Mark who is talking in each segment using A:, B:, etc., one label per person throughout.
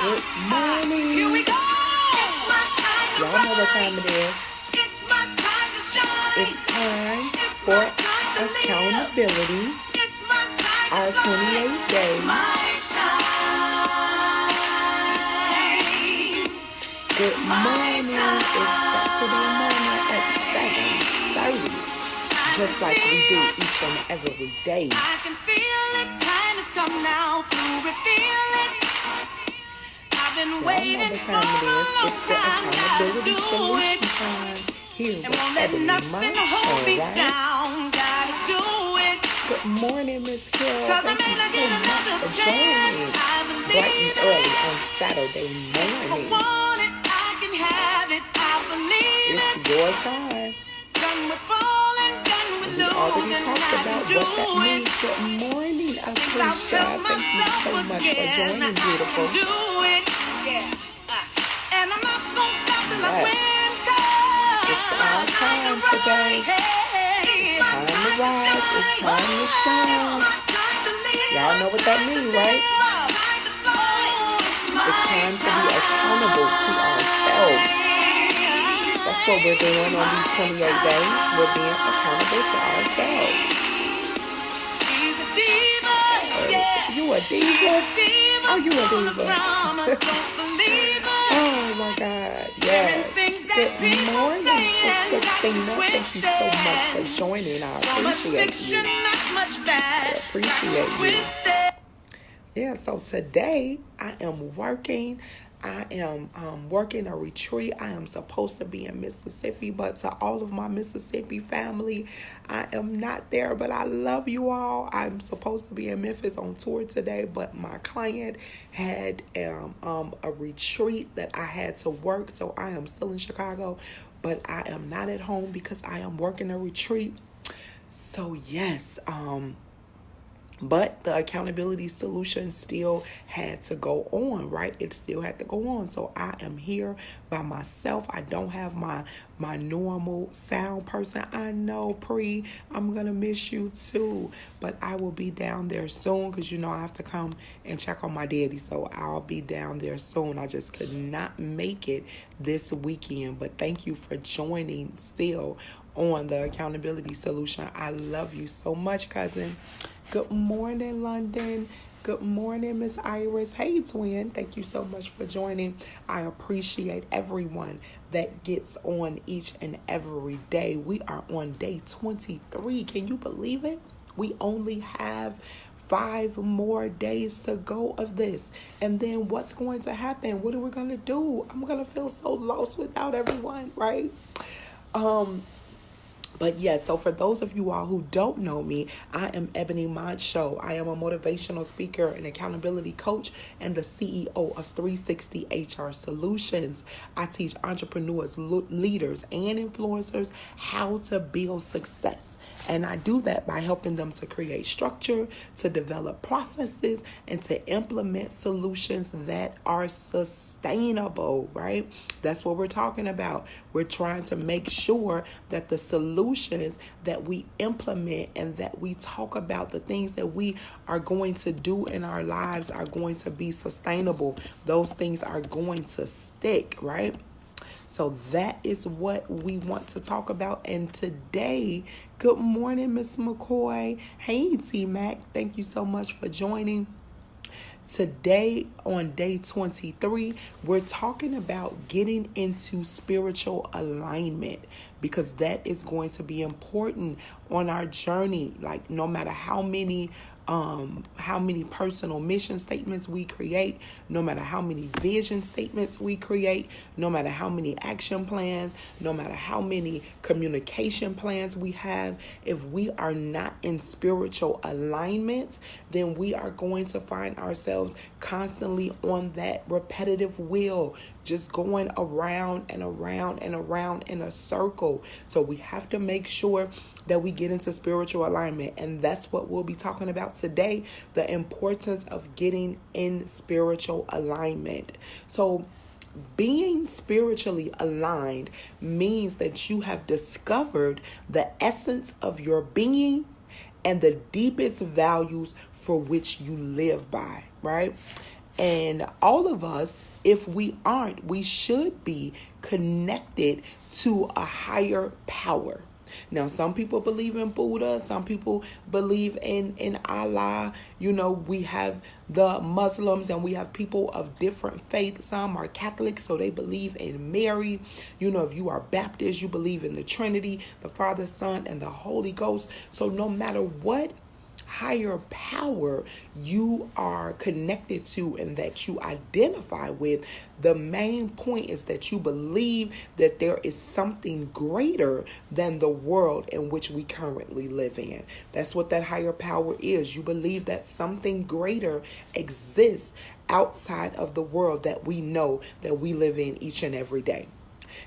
A: Good morning.
B: Here we go. It's my time to
A: Y'all know what time it
B: rise.
A: is.
B: It's my time to shine.
A: It's time
B: It's
A: for
B: my time to live.
A: accountability.
B: It's my time
A: Our
B: to fly.
A: 28 days.
B: It's my time.
A: Good morning. It's Saturday morning at 7:30. Just like we do each and every day.
B: I can feel it. Time has come now to reveal it. I've been
A: Y'all know
B: waiting
A: what
B: for
A: time it
B: a
A: is.
B: long
A: It's the
B: time. Gotta
A: accountability
B: do
A: solution
B: it.
A: time. Here
B: And
A: with
B: won't let
A: Ebony
B: nothing hold me
A: Marshall, right?
B: down. Gotta do it.
A: Good morning, Miss Carol.
B: Cause I
A: Thank
B: may
A: you
B: not
A: so
B: get
A: much
B: another
A: for
B: chance.
A: joining
B: I
A: bright and
B: believe
A: early
B: it.
A: on Saturday
B: If I
A: morning.
B: want it, I can have it. I believe
A: It's
B: it.
A: your time.
B: Done with falling, done with
A: We already
B: losing.
A: talked
B: I
A: about
B: can do
A: what that
B: it.
A: means. Good morning,
B: Think I'll
A: Aprisha.
B: tell
A: Thank you
B: myself
A: so much for
B: again.
A: joining,
B: I
A: beautiful.
B: can do it. Yeah. And I'm not gonna stop till I
A: Yes.
B: win. 'Cause
A: It's our time
B: to
A: today.
B: rise. It's my
A: Time to
B: time to
A: rise. It's
B: shine.
A: time to
B: It's
A: shine.
B: my time to live.
A: Y'all know what that means, right?
B: It's my time to fly.
A: It's time to be accountable to ourselves. That's what we're doing on these 28 days. We're being accountable to ourselves.
B: She's a diva, yeah.
A: You a
B: She's
A: diva?
B: a diva.
A: Are you a
B: Full of
A: diva?
B: drama, don't believe her.
A: Oh my God,
B: Hearing
A: yes.
B: things that
A: Good
B: people
A: morning,
B: saying
A: Sister
B: got you
A: Stina. Thank you so much for
B: twisted.
A: joining. I
B: So much
A: appreciate
B: fiction,
A: you.
B: not much fact.
A: I appreciate you.
B: Twisted.
A: Yeah, so today I am working. I am working a retreat. I am supposed to be in Mississippi, but to all of my Mississippi family, I am not there, but I love you all. I'm supposed to be in Memphis on tour today, but my client had a retreat that I had to work, so I am still in Chicago, but I am not at home because I am working a retreat. So yes, but the accountability solution still had to go on, right? It still had to go on. So I am here by myself. I don't have my normal sound person. I know, Pre, I'm going to miss you too. But I will be down there soon because, you know, I have to come and check on my daddy. So I'll be down there soon. I just could not make it this weekend. But thank you for joining still on the accountability solution. I love you so much, cousin. Good morning, London. Good morning, Miss Iris. Hey, twin. Thank you so much for joining. I appreciate everyone that gets on each and every day. We are on day 23. Can you believe it? We only have 5 more days to go of this. And then what's going to happen? What are we going to do? I'm going to feel so lost without everyone, right? But yes, so for those of you all who don't know me, I am Ebony Marshall. I am a motivational speaker and accountability coach and the CEO of 360 HR Solutions. I teach entrepreneurs, leaders, and influencers how to build success. And I do that by helping them to create structure, to develop processes, and to implement solutions that are sustainable, right? That's what we're talking about. We're trying to make sure that the solutions that we implement and that we talk about, the things that we are going to do in our lives are going to be sustainable. Those things are going to stick, right? So that is what we want to talk about. And today, good morning, Miss McCoy. Hey, T-Mac. Thank you so much for joining. Today, on day 23, we're talking about getting into spiritual alignment because that is going to be important on our journey. Like, no matter how many personal mission statements we create, no matter how many vision statements we create, no matter how many action plans, no matter how many communication plans we have, if we are not in spiritual alignment, then we are going to find ourselves constantly on that repetitive wheel, just going around and around and around in a circle. So we have to make sure that we get into spiritual alignment. And that's what we'll be talking about today, the importance of getting in spiritual alignment. So being spiritually aligned means that you have discovered the essence of your being and the deepest values for which you live by, right? And all of us, if we aren't, we should be connected to a higher power. Now, some people believe in Buddha. Some people believe in Allah. You know, we have the Muslims and we have people of different faith. Some are Catholics, so they believe in Mary. You know, if you are Baptist, you believe in the Trinity, the Father, Son, and the Holy Ghost. So no matter what higher power you are connected to and that you identify with, the main point is that you believe that there is something greater than the world in which we currently live in. That's what that higher power is. You believe that something greater exists outside of the world that we know that we live in each and every day.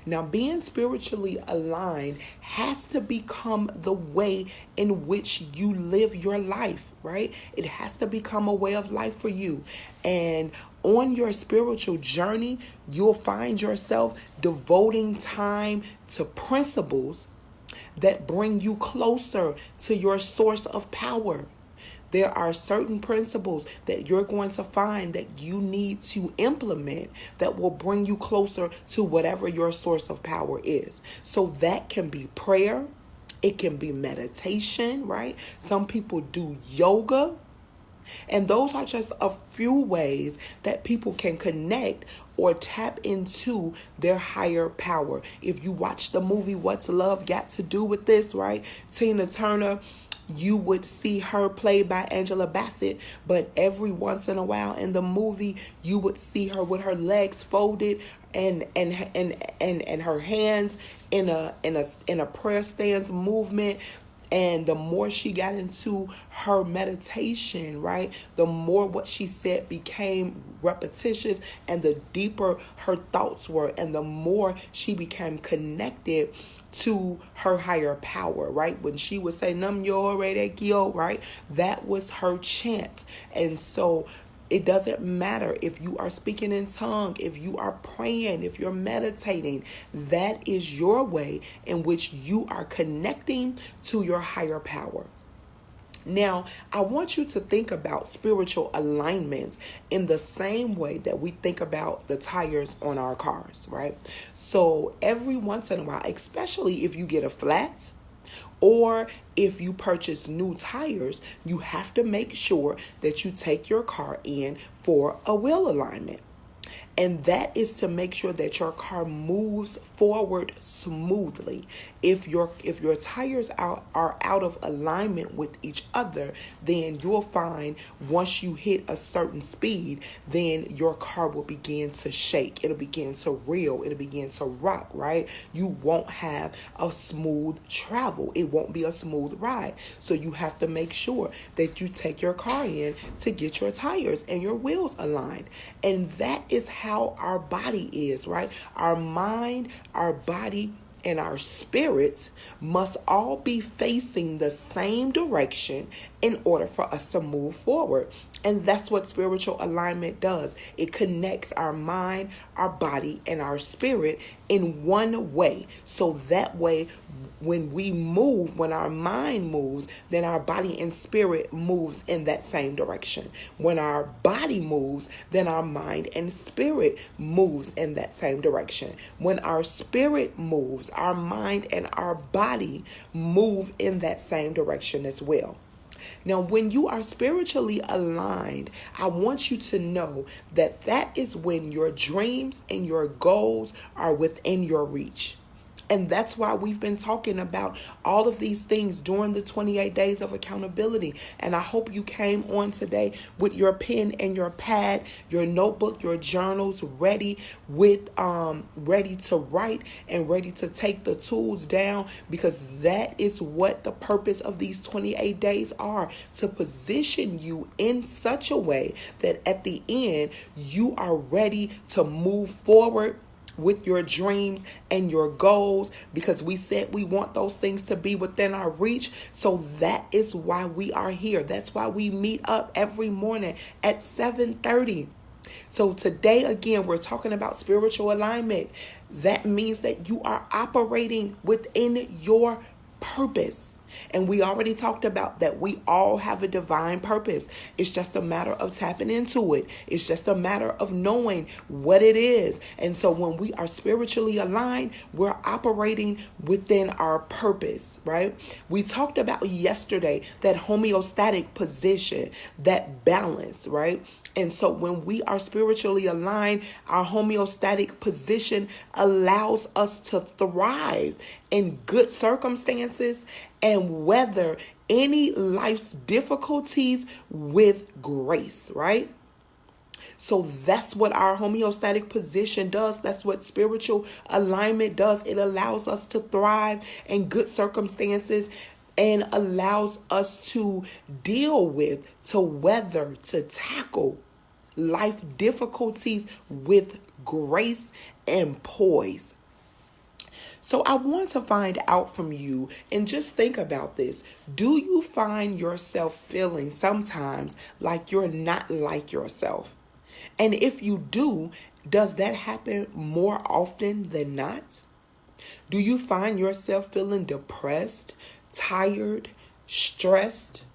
A: Now, being spiritually aligned has to become the way in which you live your life, right? It has to become a way of life for you. And on your spiritual journey, you'll find yourself devoting time to principles that bring you closer to your source of power. There are certain principles that you're going to find that you need to implement that will bring you closer to whatever your source of power is. So that can be prayer. It can be meditation, right? Some people do yoga. And those are just a few ways that people can connect or tap into their higher power. If you watch the movie What's Love Got to Do with This, right? Tina Turner, you would see her played by Angela Bassett, but every once in a while in the movie, you would see her with her legs folded and her hands in a prayer stance movement. And the more she got into her meditation, right, the more what she said became repetitious and the deeper her thoughts were and the more she became connected to her higher power, right? When she would say, Nam yo re de kyo, right? That was her chant. And so it doesn't matter if you are speaking in tongue, if you are praying, if you're meditating, that is your way in which you are connecting to your higher power. Now, I want you to think about spiritual alignment in the same way that we think about the tires on our cars, right? So every once in a while, especially if you get a flat, or if you purchase new tires, you have to make sure that you take your car in for a wheel alignment. And that is to make sure that your car moves forward smoothly. If your tires are out of alignment with each other, then you'll find once you hit a certain speed, then your car will begin to shake. It'll begin to reel. It'll begin to rock, right? You won't have a smooth travel. It won't be a smooth ride. So you have to make sure that you take your car in to get your tires and your wheels aligned. And that is how our body is, right? Our mind, our body, and our spirits must all be facing the same direction in order for us to move forward. And that's what spiritual alignment does. It connects our mind, our body, and our spirit in one way. So that way, when we move, when our mind moves, then our body and spirit moves in that same direction. When our body moves, then our mind and spirit moves in that same direction. When our spirit moves, our mind and our body move in that same direction as well. Now, when you are spiritually aligned, I want you to know that that is when your dreams and your goals are within your reach. And that's why we've been talking about all of these things during the 28 days of accountability. And I hope you came on today with your pen and your pad, your notebook, your journals ready to write and ready to take the tools down, because that is what the purpose of these 28 days are, to position you in such a way that at the end you are ready to move forward with your dreams and your goals, because we said we want those things to be within our reach. So that is why we are here. That's why we meet up every morning at 7:30. So today, again, we're talking about spiritual alignment. That means that you are operating within your purpose. And we already talked about that we all have a divine purpose. It's just a matter of tapping into it. It's just a matter of knowing what it is. And so when we are spiritually aligned, we're operating within our purpose, right? We talked about yesterday that homeostatic position, that balance, right? And so when we are spiritually aligned, our homeostatic position allows us to thrive in good circumstances and weather any life's difficulties with grace, right? So that's what our homeostatic position does. That's what spiritual alignment does. It allows us to thrive in good circumstances and allows us to deal with, to weather, to tackle life difficulties with grace and poise. So I want to find out from you and just think about this. Do you find yourself feeling sometimes like you're not like yourself? And if you do, does that happen more often than not? Do you find yourself feeling depressed, tired, stressed?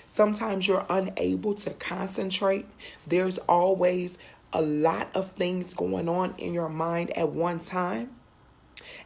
A: Sometimes you're unable to concentrate. There's always a lot of things going on in your mind at one time.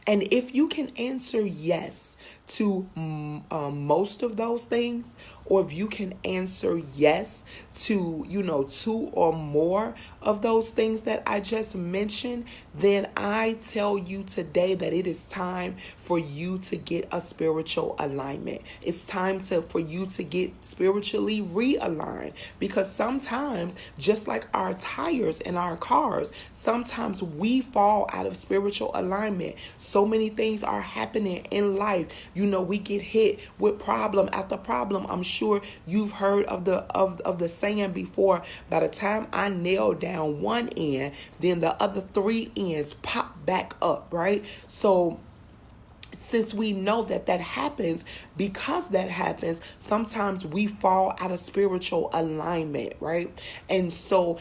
A: And if you can answer yes to most of those things, or if you can answer yes to, two or more of those things that I just mentioned, then I tell you today that it is time for you to get a spiritual alignment. It's time for you to get spiritually realigned, because sometimes, just like our tires in our cars, sometimes we fall out of spiritual alignment. So many things are happening in life. We get hit with problem after problem. I'm sure you've heard of the saying before, by the time I nail down one end, then the other three ends pop back up, right? So since we know that happens, because that happens, sometimes we fall out of spiritual alignment, right? And so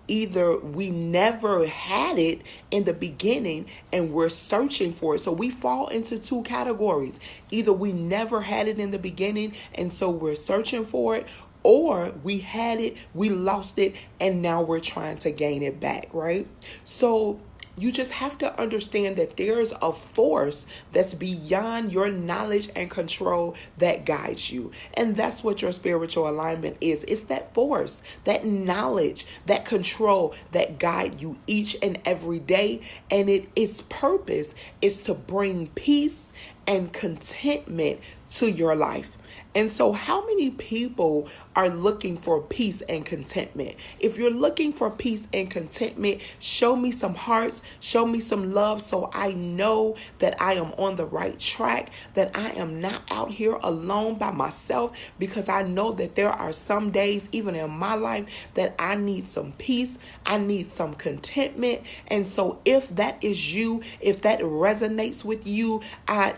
A: either we never had it in the beginning and we're searching for it. So we fall into two categories. Either we never had it in the beginning and so we're searching for it, or we had it, we lost it, and now we're trying to gain it back, right? So you just have to understand that there's a force that's beyond your knowledge and control that guides you. And that's what your spiritual alignment is. It's that force, that knowledge, that control that guide you each and every day. And its purpose is to bring peace and contentment to your life. And so how many people are looking for peace and contentment? If you're looking for peace and contentment, show me some hearts, show me some love, so I know that I am on the right track, that I am not out here alone by myself, because I know that there are some days, even in my life, that I need some peace, I need some contentment. And so if that is you, if that resonates with you,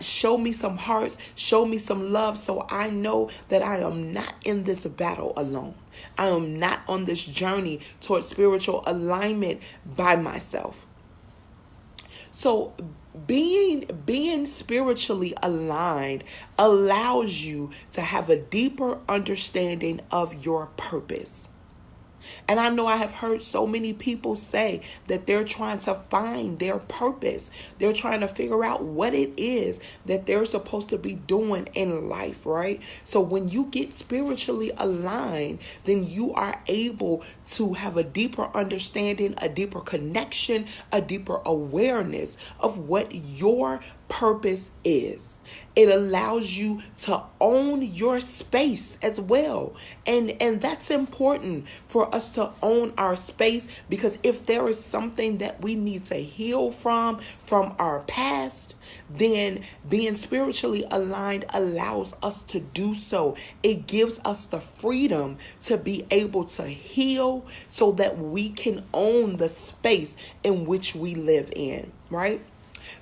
A: show me some hearts, show me some love, so I know that I am not in this battle alone. I am not on this journey towards spiritual alignment by myself. So being spiritually aligned allows you to have a deeper understanding of your purpose. And I know I have heard so many people say that they're trying to find their purpose. They're trying to figure out what it is that they're supposed to be doing in life, right? So when you get spiritually aligned, then you are able to have a deeper understanding, a deeper connection, a deeper awareness of what your purpose is. It allows you to own your space as well. And that's important for us to own our space, because if there is something that we need to heal from our past, then being spiritually aligned allows us to do so. It gives us the freedom to be able to heal so that we can own the space in which we live in, right?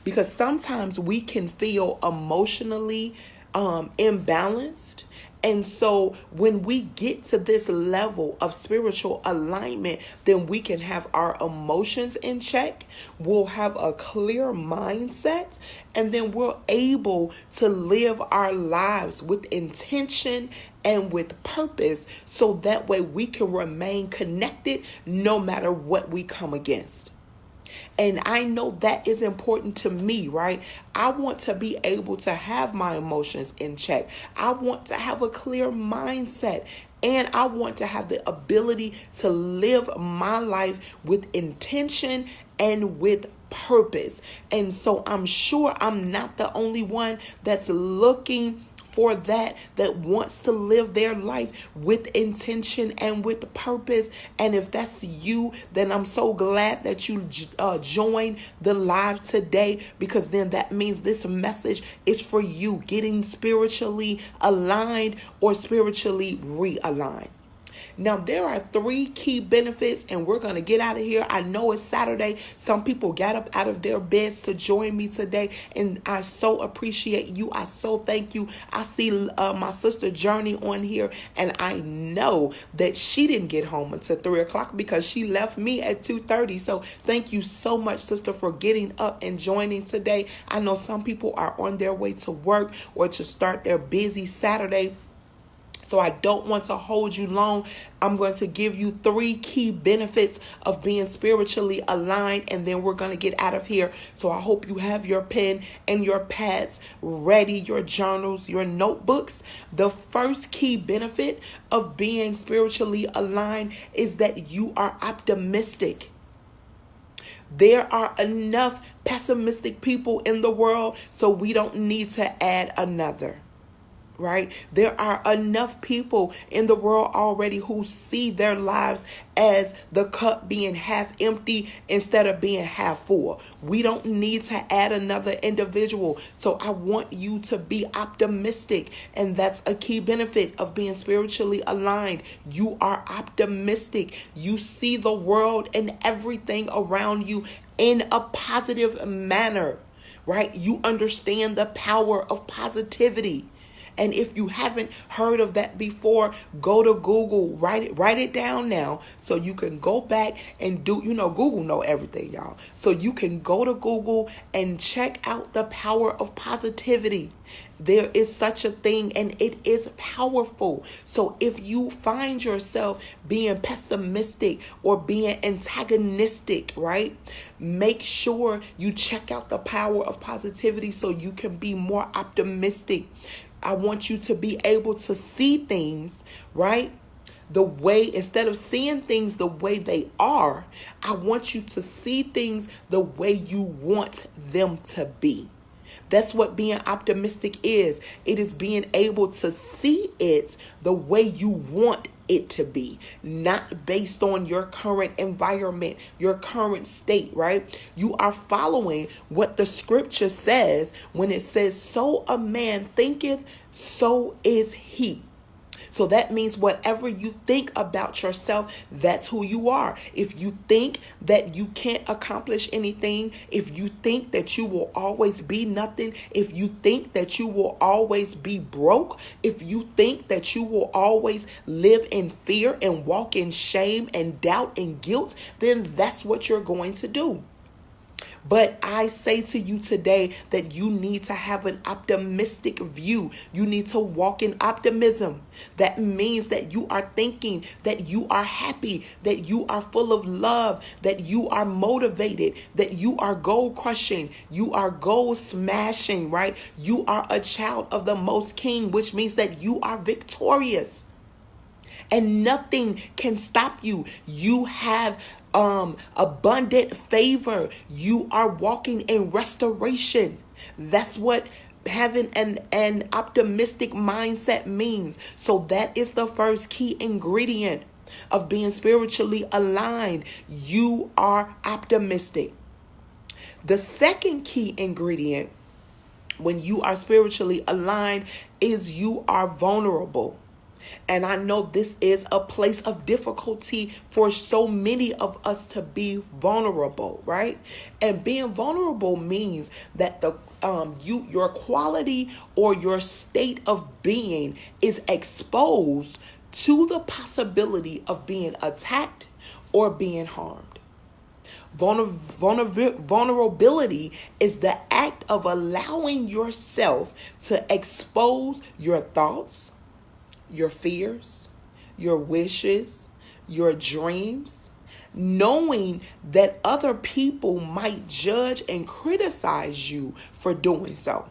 A: Because sometimes we can feel emotionally imbalanced. And so when we get to this level of spiritual alignment, then we can have our emotions in check. We'll have a clear mindset, and then we're able to live our lives with intention and with purpose, so that way we can remain connected no matter what we come against. And I know that is important to me, right? I want to be able to have my emotions in check. I want to have a clear mindset. And I want to have the ability to live my life with intention and with purpose. And so I'm sure I'm not the only one that's looking for that wants to live their life with intention and with purpose. And if that's you, then I'm so glad that you joined the live today, because then that means this message is for you, getting spiritually aligned or spiritually realigned. Now, there are 3 key benefits, and we're going to get out of here. I know it's Saturday. Some people got up out of their beds to join me today, and I so appreciate you. I so thank you. I see my sister Journey on here, and I know that she didn't get home until 3 o'clock because she left me at 2:30. So thank you so much, sister, for getting up and joining today. I know some people are on their way to work or to start their busy Saturday, so I don't want to hold you long. I'm going to give you 3 key benefits of being spiritually aligned, and then we're going to get out of here. So I hope you have your pen and your pads ready, your journals, your notebooks. The first key benefit of being spiritually aligned is that you are optimistic. There are enough pessimistic people in the world, so we don't need to add another. Right? There are enough people in the world already who see their lives as the cup being half empty instead of being half full. We don't need to add another individual. So I want you to be optimistic. And that's a key benefit of being spiritually aligned. You are optimistic. You see the world and everything around you in a positive manner. Right? You understand the power of positivity. And if you haven't heard of that before, go to Google, write it down now, so you can go back and do, Google know everything, y'all. So you can go to Google and check out the power of positivity. There is such a thing, and it is powerful. So if you find yourself being pessimistic or being antagonistic, right, make sure you check out the power of positivity so you can be more optimistic. I want you to be able to see things, right, the way, instead of seeing things the way they are, I want you to see things the way you want them to be. That's what being optimistic is. It is being able to see it the way you want it to be, not based on your current environment, your current state, right? You are following what the scripture says when it says, so a man thinketh, so is he. So that means whatever you think about yourself, that's who you are. If you think that you can't accomplish anything, if you think that you will always be nothing, if you think that you will always be broke, if you think that you will always live in fear and walk in shame and doubt and guilt, then that's what you're going to do. But I say to you today that you need to have an optimistic view. You need to walk in optimism. That means that you are thinking that you are happy, that you are full of love, that you are motivated, that you are goal crushing, you are goal smashing, right? You are a child of the Most King, which means that you are victorious. And nothing can stop you. You have abundant favor. You are walking in restoration. That's what having an optimistic mindset means. So that is the first key ingredient of being spiritually aligned. You are optimistic. The second key ingredient when you are spiritually aligned is you are vulnerable. And I know this is a place of difficulty for so many of us to be vulnerable, right? And being vulnerable means that your quality or your state of being is exposed to the possibility of being attacked or being harmed. Vulnerability is the act of allowing yourself to expose your thoughts, your fears, your wishes, your dreams, knowing that other people might judge and criticize you for doing so,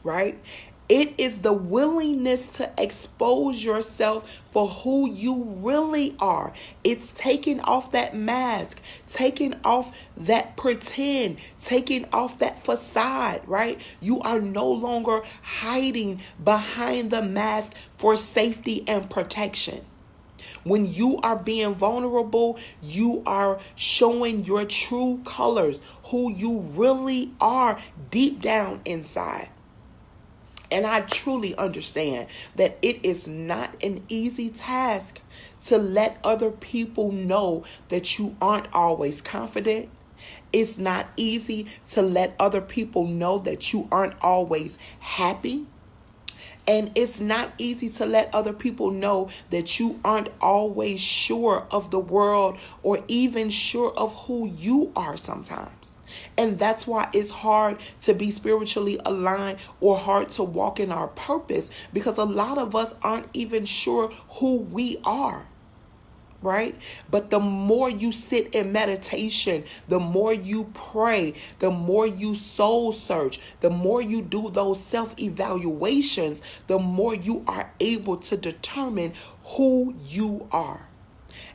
A: right? It is the willingness to expose yourself for who you really are. It's taking off that mask, taking off that pretend, taking off that facade, right? You are no longer hiding behind the mask for safety and protection. When you are being vulnerable, you are showing your true colors, who you really are deep down inside. And I truly understand that it is not an easy task to let other people know that you aren't always confident. It's not easy to let other people know that you aren't always happy. And it's not easy to let other people know that you aren't always sure of the world or even sure of who you are sometimes. And that's why it's hard to be spiritually aligned or hard to walk in our purpose, because a lot of us aren't even sure who we are. Right? But the more you sit in meditation, the more you pray, the more you soul search, the more you do those self-evaluations, the more you are able to determine who you are.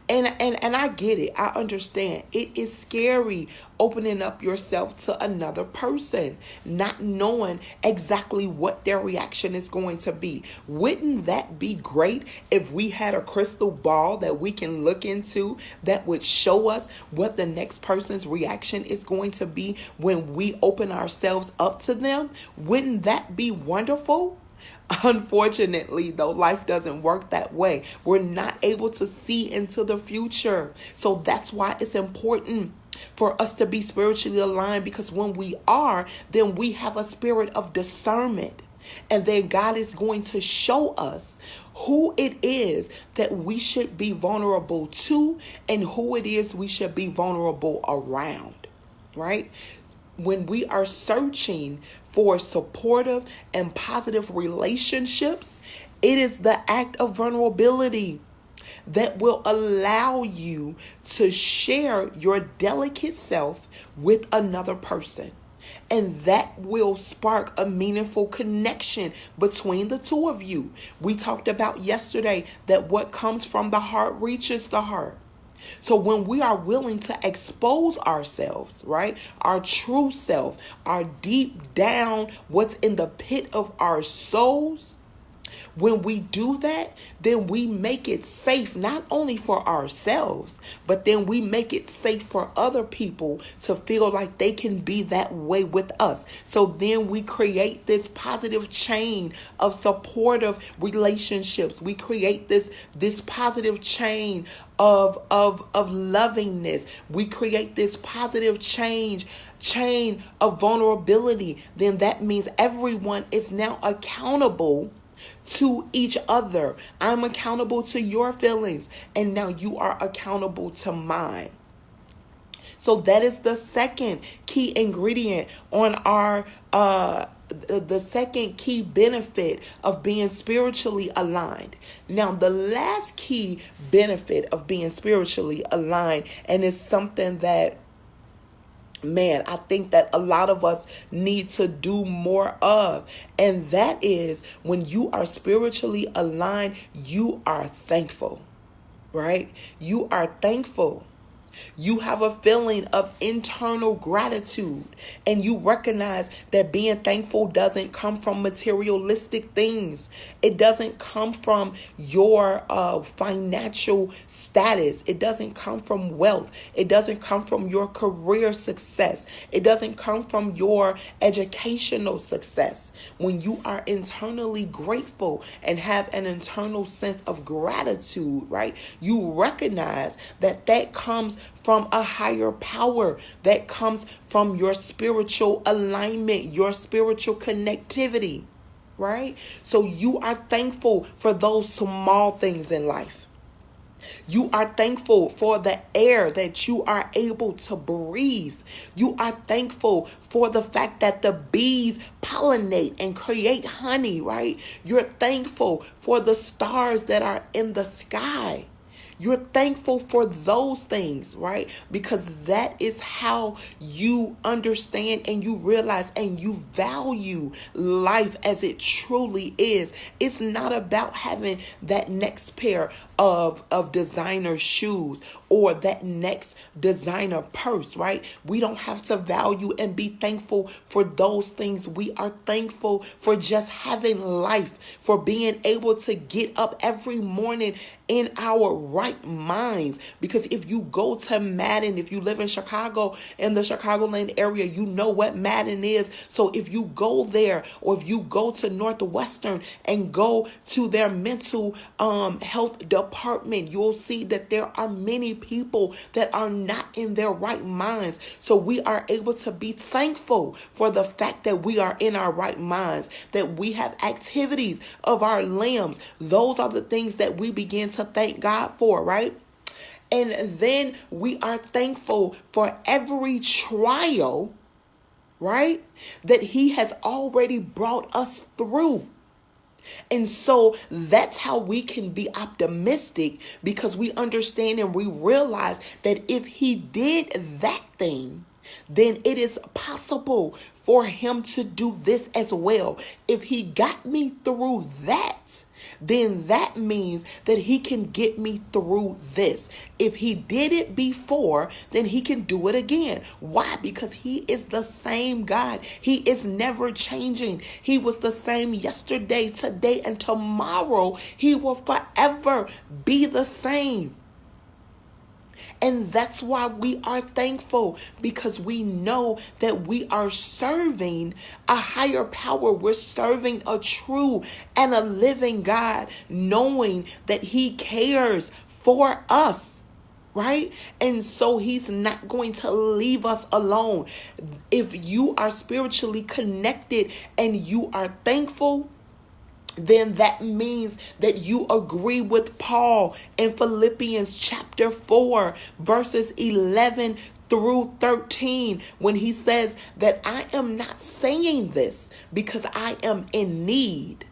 A: And I get it. I understand. It is scary opening up yourself to another person, not knowing exactly what their reaction is going to be. Wouldn't that be great if we had a crystal ball that we can look into that would show us what the next person's reaction is going to be when we open ourselves up to them? Wouldn't that be wonderful? Unfortunately, though, life doesn't work that way. We're not able to see into the future. So that's why it's important for us to be spiritually aligned, because when we are, then we have a spirit of discernment. And then God is going to show us who it is that we should be vulnerable to and who it is we should be vulnerable around, right? When we are searching for supportive and positive relationships, it is the act of vulnerability that will allow you to share your delicate self with another person. And that will spark a meaningful connection between the two of you. We talked about yesterday that what comes from the heart reaches the heart. So when we are willing to expose ourselves, right, our true self, our deep down, what's in the pit of our souls, when we do that, then we make it safe, not only for ourselves, but then we make it safe for other people to feel like they can be that way with us. So then we create this positive chain of supportive relationships. We create this positive chain of lovingness. We create this positive chain of vulnerability. Then that means everyone is now accountable to each other. I'm accountable to your feelings, and now you are accountable to mine. So that is the second key ingredient on our the second key benefit of being spiritually aligned. Now, the last key benefit of being spiritually aligned, and it's something that, man, I think that a lot of us need to do more of. And that is, when you are spiritually aligned, you are thankful, right? You are thankful. You have a feeling of internal gratitude, and you recognize that being thankful doesn't come from materialistic things. It doesn't come from your financial status. It doesn't come from wealth. It doesn't come from your career success. It doesn't come from your educational success. When you are internally grateful and have an internal sense of gratitude, right? You recognize that that comes from a higher power, that comes from your spiritual alignment, your spiritual connectivity, right? So you are thankful for those small things in life. You are thankful for the air that you are able to breathe. You are thankful for the fact that the bees pollinate and create honey, right? You're thankful for the stars that are in the sky. You're thankful for those things, right? Because that is how you understand and you realize and you value life as it truly is. It's not about having that next pair of designer shoes or that next designer purse, right? We don't have to value and be thankful for those things. We are thankful for just having life, for being able to get up every morning in our right minds. Because if you go to Madden, if you live in Chicago, in the Chicagoland area, you know what Madden is. So if you go there, or if you go to Northwestern and go to their mental health department, you'll see that there are many people that are not in their right minds. So we are able to be thankful for the fact that we are in our right minds, that we have activities of our limbs. Those are the things that we begin to thank God for, right? And then we are thankful for every trial, right, that He has already brought us through. And so that's how we can be optimistic, because we understand and we realize that if He did that thing, then it is possible for Him to do this as well. If He got me through that, then that means that He can get me through this. If He did it before, then He can do it again. Why? Because He is the same God. He is never changing. He was the same yesterday, today, and tomorrow. He will forever be the same. And that's why we are thankful, because we know that we are serving a higher power. We're serving a true and a living God, knowing that He cares for us, right? And so He's not going to leave us alone. If you are spiritually connected and you are thankful, then that means that you agree with Paul in Philippians chapter 4, verses 11 through 13, when he says that I am not saying this because I am in need.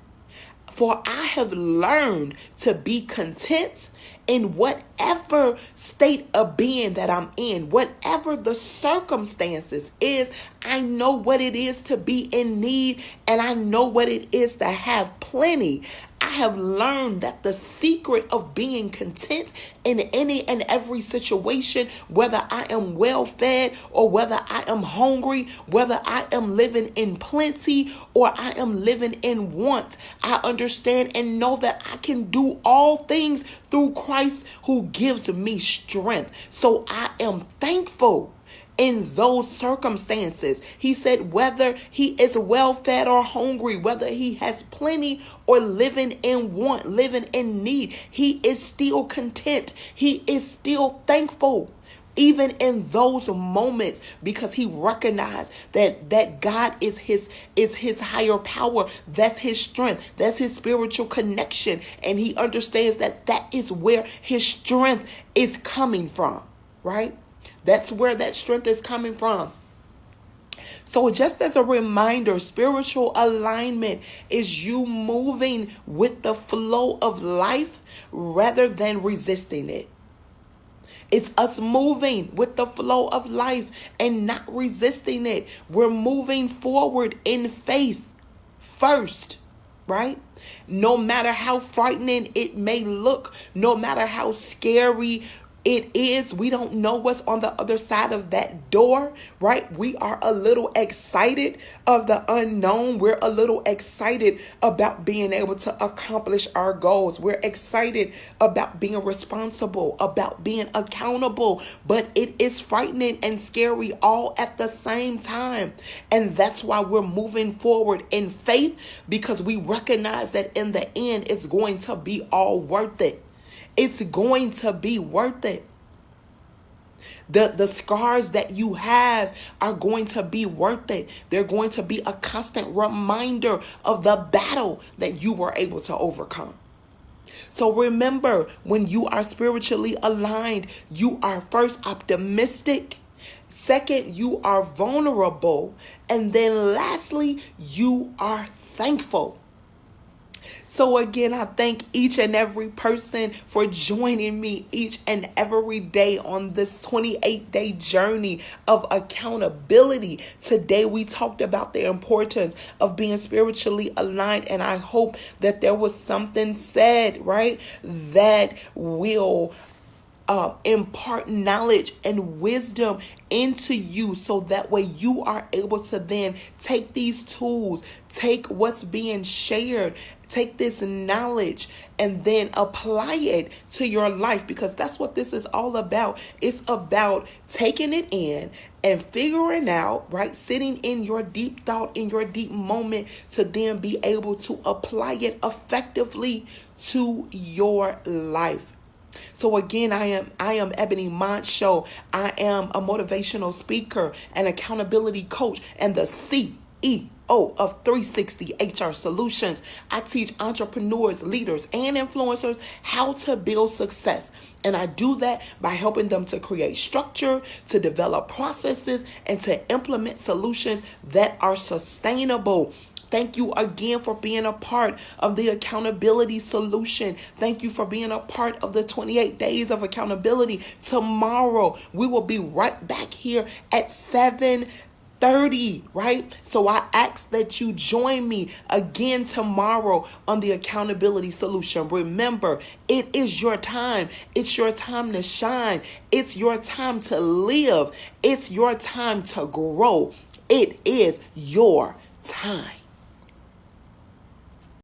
A: For I have learned to be content in whatever state of being that I'm in, whatever the circumstances is. I know what it is to be in need, and I know what it is to have plenty. I have learned that the secret of being content in any and every situation, whether I am well fed or whether I am hungry, whether I am living in plenty or I am living in want, I understand and know that I can do all things through Christ who gives me strength. So I am thankful in those circumstances. He said whether he is well fed or hungry, whether he has plenty or living in want, living in need, he is still content. He is still thankful. Even in those moments, because he recognized that God is his higher power. That's his strength. That's his spiritual connection. And he understands that is where his strength is coming from, right? That's where that strength is coming from. So just as a reminder, spiritual alignment is you moving with the flow of life rather than resisting it. It's us moving with the flow of life and not resisting it. We're moving forward in faith first, right? No matter how frightening it may look, no matter how scary We don't know what's on the other side of that door, right? We are a little excited of the unknown. We're a little excited about being able to accomplish our goals. We're excited about being responsible, about being accountable, but it is frightening and scary all at the same time. And that's why we're moving forward in faith, because we recognize that in the end, it's going to be all worth it. It's going to be worth it. The scars that you have are going to be worth it. They're going to be a constant reminder of the battle that you were able to overcome. So remember, when you are spiritually aligned, you are first optimistic. Second, you are vulnerable. And then lastly, you are thankful. So again, I thank each and every person for joining me each and every day on this 28-day journey of accountability. Today, we talked about the importance of being spiritually aligned, and I hope that there was something said, right, that will impart knowledge and wisdom into you, so that way you are able to then take these tools, take what's being shared, take this knowledge, and then apply it to your life, because that's what this is all about. It's about taking it in and figuring out, right, sitting in your deep thought, in your deep moment, to then be able to apply it effectively to your life. So again, I am Ebony Moncho. I am a motivational speaker, an accountability coach, and the CEO of 360 HR Solutions. I teach entrepreneurs, leaders, and influencers how to build success. And I do that by helping them to create structure, to develop processes, and to implement solutions that are sustainable. Thank you again for being a part of the accountability solution. Thank you for being a part of the 28 days of accountability. Tomorrow, we will be right back here at 7:30, right? So I ask that you join me again tomorrow on the accountability solution. Remember, it is your time. It's your time to shine. It's your time to live. It's your time to grow. It is your time.